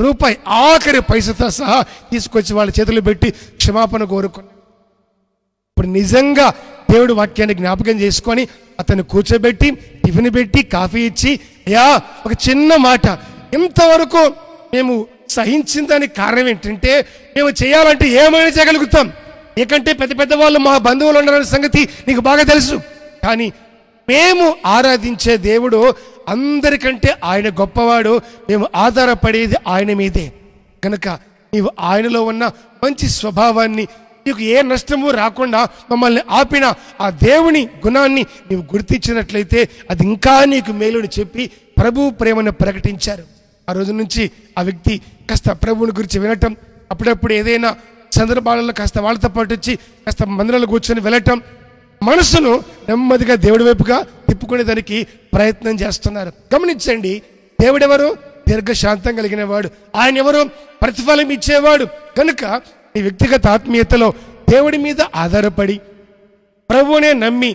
రూపాయి, ఆఖరి పైసతో సహా తీసుకొచ్చి వాళ్ళ చేతులు పెట్టి క్షమాపణ కోరుకున్నా. ఇప్పుడు నిజంగా దేవుడు వాక్యాన్ని జ్ఞాపకం చేసుకొని అతను కూర్చోబెట్టి టిఫిన్ పెట్టి కాఫీ ఇచ్చి, అయ్యా ఒక చిన్న మాట, ఇంతవరకు మేము సహించిందానికి కారణం ఏంటంటే మేము చేయాలంటే ఏమైనా చేయగలుగుతాం, నీకంటే పెద్ద పెద్ద వాళ్ళు మా బంధువులు ఉన్నారనే సంగతి నీకు బాగా తెలుసు. కానీ మేము ఆరాధించే దేవుడు అందరికంటే ఆయన గొప్పవాడు, మేము ఆధారపడేది ఆయన మీదే. కనుక నీవు ఆయనలో ఉన్న మంచి స్వభావాన్ని, నీకు ఏ నష్టము రాకుండా మమ్మల్ని ఆపిన ఆ దేవుని గుణాన్ని నీవు గుర్తించినట్లయితే అది ఇంకా నీకు మేలుని చెప్పి ప్రభు ప్రేమను ప్రకటించారు. ఆ రోజు నుంచి ఆ వ్యక్తి కాస్త ప్రభువుని గురించి వినటం, అప్పుడప్పుడు ఏదైనా సందర్భాలలో కాస్త వాళ్ళతో పాటు వచ్చి కాస్త మందిరాలు కూర్చొని వెళ్ళటం, మనసును నెమ్మదిగా దేవుడి వైపుగా తిప్పుకునేదానికి ప్రయత్నం చేస్తున్నారు. గమనించండి, దేవుడెవరు? దీర్ఘశాంతం కలిగిన వాడు. ఆయన ఎవరు? ప్రతిఫలం ఇచ్చేవాడు. కనుక నీ వ్యక్తిగత ఆత్మీయతలో దేవుడి మీద ఆధారపడి ప్రభువునే నమ్మి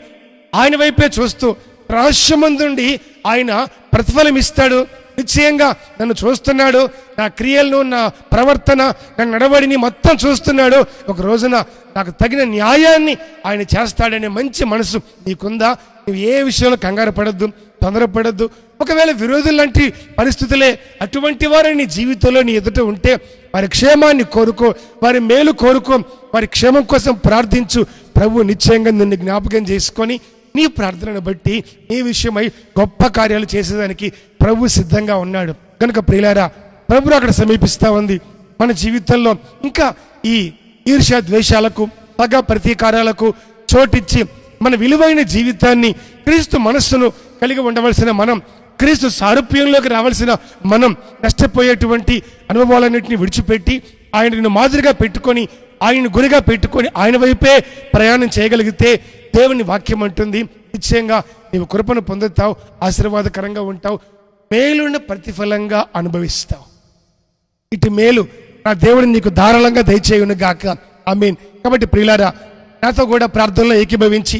ఆయన వైపే చూస్తూ రహస్యమందుండి ఆయన ప్రతిఫలం ఇస్తాడు. నిశ్చయంగా నన్ను చూస్తున్నాడు, నా క్రియలను, నా ప్రవర్తన, నా నడవడిని మొత్తం చూస్తున్నాడు. ఒక రోజున నాకు తగిన న్యాయాన్ని ఆయన చేస్తాడనే మంచి మనసు నీకుందా? నువ్వు ఏ విషయంలో కంగారు పడద్దు, తొందరపడద్దు. ఒకవేళ విరోధులు లాంటి పరిస్థితులే అటువంటి వారు నీ జీవితంలో నీ ఎదుట ఉంటే వారి క్షేమాన్ని కోరుకో, వారి మేలు కోరుకో, వారి క్షేమం కోసం ప్రార్థించు. ప్రభు నిశ్చయంగా నిన్ను జ్ఞాపకం చేసుకొని నీ ప్రార్థనను బట్టి నీ విషయమై గొప్ప కార్యాలు చేసేదానికి ప్రభు సిద్ధంగా ఉన్నాడు. కనుక ప్రియులారా, ప్రభు అక్కడ సమీపిస్తూ ఉంది. మన జీవితంలో ఇంకా ఈ ఈర్ష్య ద్వేషాలకు, పగ ప్రతీకారాలకు చోటిచ్చి మన విలువైన జీవితాన్ని, క్రీస్తు మనస్సును కలిగి ఉండవలసిన మనం, క్రీస్తు సారూప్యంలోకి రావాల్సిన మనం నష్టపోయేటువంటి అనుభవాలన్నింటినీ విడిచిపెట్టి ఆయనను మాదిరిగా పెట్టుకొని, ఆయన గురిగా పెట్టుకొని ఆయన వైపే ప్రయాణం చేయగలిగితే దేవుని వాక్యం అంటుంది, నిశ్చయంగా నీవు కృపను పొందుతావు, ఆశీర్వాదకరంగా ఉంటావు, మేలున్న ప్రతిఫలంగా అనుభవిస్తావు. ఇటు మేలు నా దేవుడిని నీకు ధారాళంగా దయచేయును గాక. ఆమేన్. కాబట్టి ప్రియులారా, నాతో కూడా ప్రార్థనలో ఏకీభవించి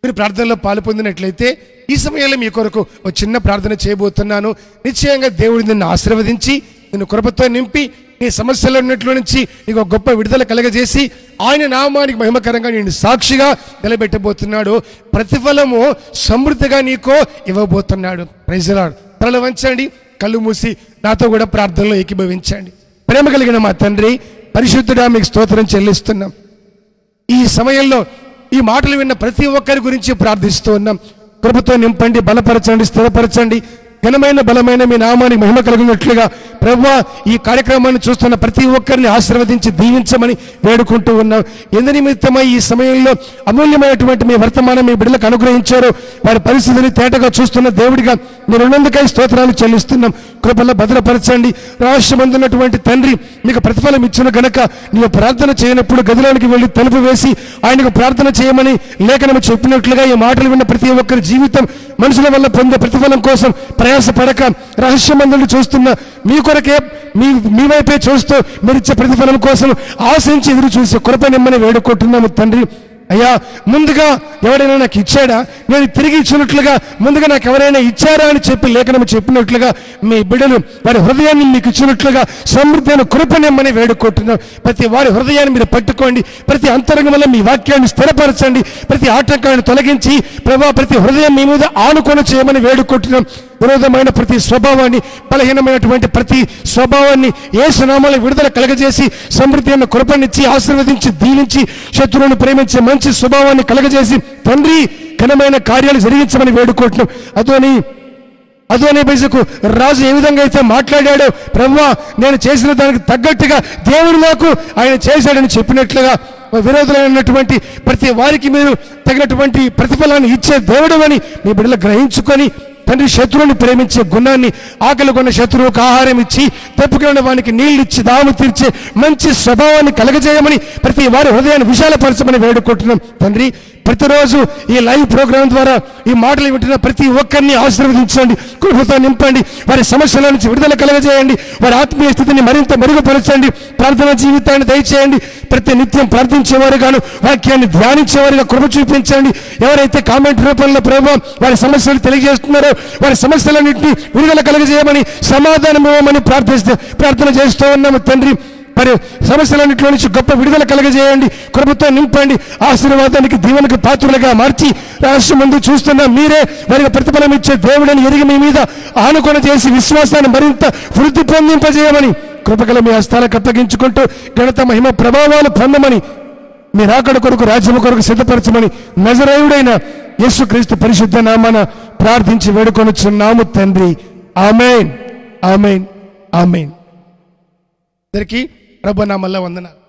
మీరు ప్రార్థనలో పాలు పొందినట్లయితే ఈ సమయంలో మీ కొరకు ఒక చిన్న ప్రార్థన చేయబోతున్నాను. నిశ్చయంగా దేవుడు నిన్ను ఆశీర్వదించి నిన్ను కృపతో నింపి నీ సమస్యల నుంచి నీకు ఒక గొప్ప విడుదల కలగజేసి ఆయన నామానికి మహిమకరంగా నేను సాక్షిగా నిలబెట్టబోతున్నాడు. ప్రతిఫలము సమృద్ధిగా నీకో ఇవ్వబోతున్నాడు. Praise the Lord. తలలు వంచండి, కళ్ళు మూసి నాతో కూడా ప్రార్థనలో ఏకీభవించండి. ప్రేమ కలిగిన మా తండ్రి, పరిశుద్ధుడా మీకు స్తోత్రం చెల్లిస్తున్నాం. ఈ సమయంలో ఈ మాటలు విన్న ప్రతి ఒక్కరి గురించి ప్రార్థిస్తూ ఉన్నాం. కృపతో నింపండి, బలపరచండి, స్థిరపరచండి. ఘనమైన బలమైన మీ నామానికి మహిమ కలిగినట్లుగా ప్రభువా ఈ కార్యక్రమాన్ని చూస్తున్న ప్రతి ఒక్కరిని ఆశీర్వదించి దీవించమని వేడుకుంటూ ఉన్నాం. ఎందు నిమిత్తమై ఈ సమయంలో అమూల్యమైనటువంటి మీ వర్తమానం మీ బిడ్డలకు అనుగ్రహించారు. వారి పరిస్థితిని తేటగా చూస్తున్న దేవుడిగా మీరు ఉన్నందుకై స్తోత్రాలు చెల్లిస్తున్నాం. కృపలో భద్రపరచండి. రహస్యమందున్నటువంటి తండ్రి మీకు ప్రతిఫలం ఇచ్చిన గనక నీవు ప్రార్థన చేయనప్పుడు గదిలోనికి వెళ్ళి తలుపు వేసి ఆయనకు ప్రార్థన చేయమని లేఖనము చెప్పినట్లుగా ఈ మాటలు విన్న ప్రతి ఒక్కరి జీవితం మనుషుల వల్ల పొందే ప్రతిఫలం కోసం ప్రయాసపడక రహస్యమందుని చూస్తున్న మీ కొరకే మీ వైపే చూస్తూ మీరు ఇచ్చే ప్రతిఫలం కోసం ఆశించి ఎదురు చూసి కృప నిమ్మని వేడుకుంటున్నాము తండ్రి. అయ్యా, ముందుగా ఎవరైనా నాకు ఇచ్చాడా, నేను తిరిగి ఇచ్చినట్లుగా ముందుగా నాకు ఎవరైనా ఇచ్చారా అని చెప్పి లేఖనము చెప్పినట్లుగా మీ బిడ్డలు వారి హృదయాన్ని మీకు ఇచ్చినట్లుగా సమృద్ధి కృపనిమ్మని వేడుకుంటున్నాం. ప్రతి వారి హృదయాన్ని మీరు పట్టుకోండి. ప్రతి అంతరంగం వల్ల మీ వాక్యాన్ని స్థిరపరచండి. ప్రతి ఆటంకాన్ని తొలగించి ప్రభా ప్రతి హృదయం మీ మీద ఆనుకొని చేయమని వేడుకుంటున్నాం. విరోధమైన ప్రతి స్వభావాన్ని, బలహీనమైనటువంటి ప్రతి స్వభావాన్ని యేసు నామములో విడుదల కలగజేసి సమృద్ధి అన్న కృపనిచ్చి ఆశీర్వదించి దీవించి శత్రువును ప్రేమించే మంచి స్వభావాన్ని కలగజేసి తండ్రి ఘనమైన కార్యాలు జరిగించమని వేడుకుంటున్నాం. అదోని బయసుకు రాజు ఏ విధంగా అయితే మాట్లాడాడో ప్రభువా నేను చేసిన దానికి తగ్గట్టుగా దేవుడు నాకు ఆయన చేశాడని చెప్పినట్లుగా విరోధులైనటువంటి ప్రతి వారికి మీరు తగినటువంటి ప్రతిఫలాన్ని ఇచ్చే దేవుడు అని మీ బిడ్డలు గ్రహించుకొని తండ్రి శత్రువుని ప్రేమించే గుణాన్ని, ఆకలి కొన్న శత్రువుకు ఆహారం ఇచ్చి తప్పుకున్న వానికి నీళ్లు ఇచ్చి దాము తీర్చే మంచి స్వభావాన్ని కలగజేయమని ప్రతి వారి హృదయాన్ని విశాలపరచమని వేడుకుంటున్నాం తండ్రి. ప్రతిరోజు ఈ లైవ్ ప్రోగ్రాం ద్వారా ఈ మాటలు వింటున్న ప్రతి ఒక్కరిని ఆశీర్వదించండి, కృపతో నింపండి, వారి సమస్యల నుంచి విడుదల కలగజేయండి, వారి ఆత్మీయ స్థితిని మరింత మెరుగుపరచండి, ప్రార్థన జీవితాన్ని దయచేయండి. ప్రతి నిత్యం ప్రార్థించేవారుగాను వాక్యాన్ని ధ్యానించేవారుగా కృప చూపించండి. ఎవరైతే కామెంట్ రూపంలో ప్రభావం వారి సమస్యలు తెలియజేస్తున్నారో వారి సమస్యలన్నింటినీ విడుదల కలగజేయమని సమాధానం ఇవ్వమని ప్రార్థన చేస్తూ ఉన్నాము తండ్రి. మరి సమస్యలన్నింటిలో నుంచి గొప్ప విడుదల కలగజేయండి, కృపతో నింపండి, ఆశీర్వాదానికి దీవెనకు పాత్రులుగా మార్చి రాష్ట్రం ముందు చూస్తున్న మీరే వారికి ప్రతిఫలం ఇచ్చే దేవుడని ఎరిగి మీ మీద ఆనుకొన చేసి విశ్వాసాన్ని మరింత వృద్ధి పొందింపజేయమని కృపగల మీ హస్తాలకు అప్పగించుకుంటూ ఘనత మహిమ ప్రభావాలు పొందమని మీ రాకడ కొరకు రాజ్యము కొరకు సిద్ధపరచమని నజరేయుడైన యేసుక్రీస్తు పరిశుద్ధ నామాన ప్రార్థించి వేడుకొనుచున్నాము తండ్రి. ఆమేన్, ఆమేన్, ఆమేన్. అందరికీ ప్రభు నామములో వందనాలు.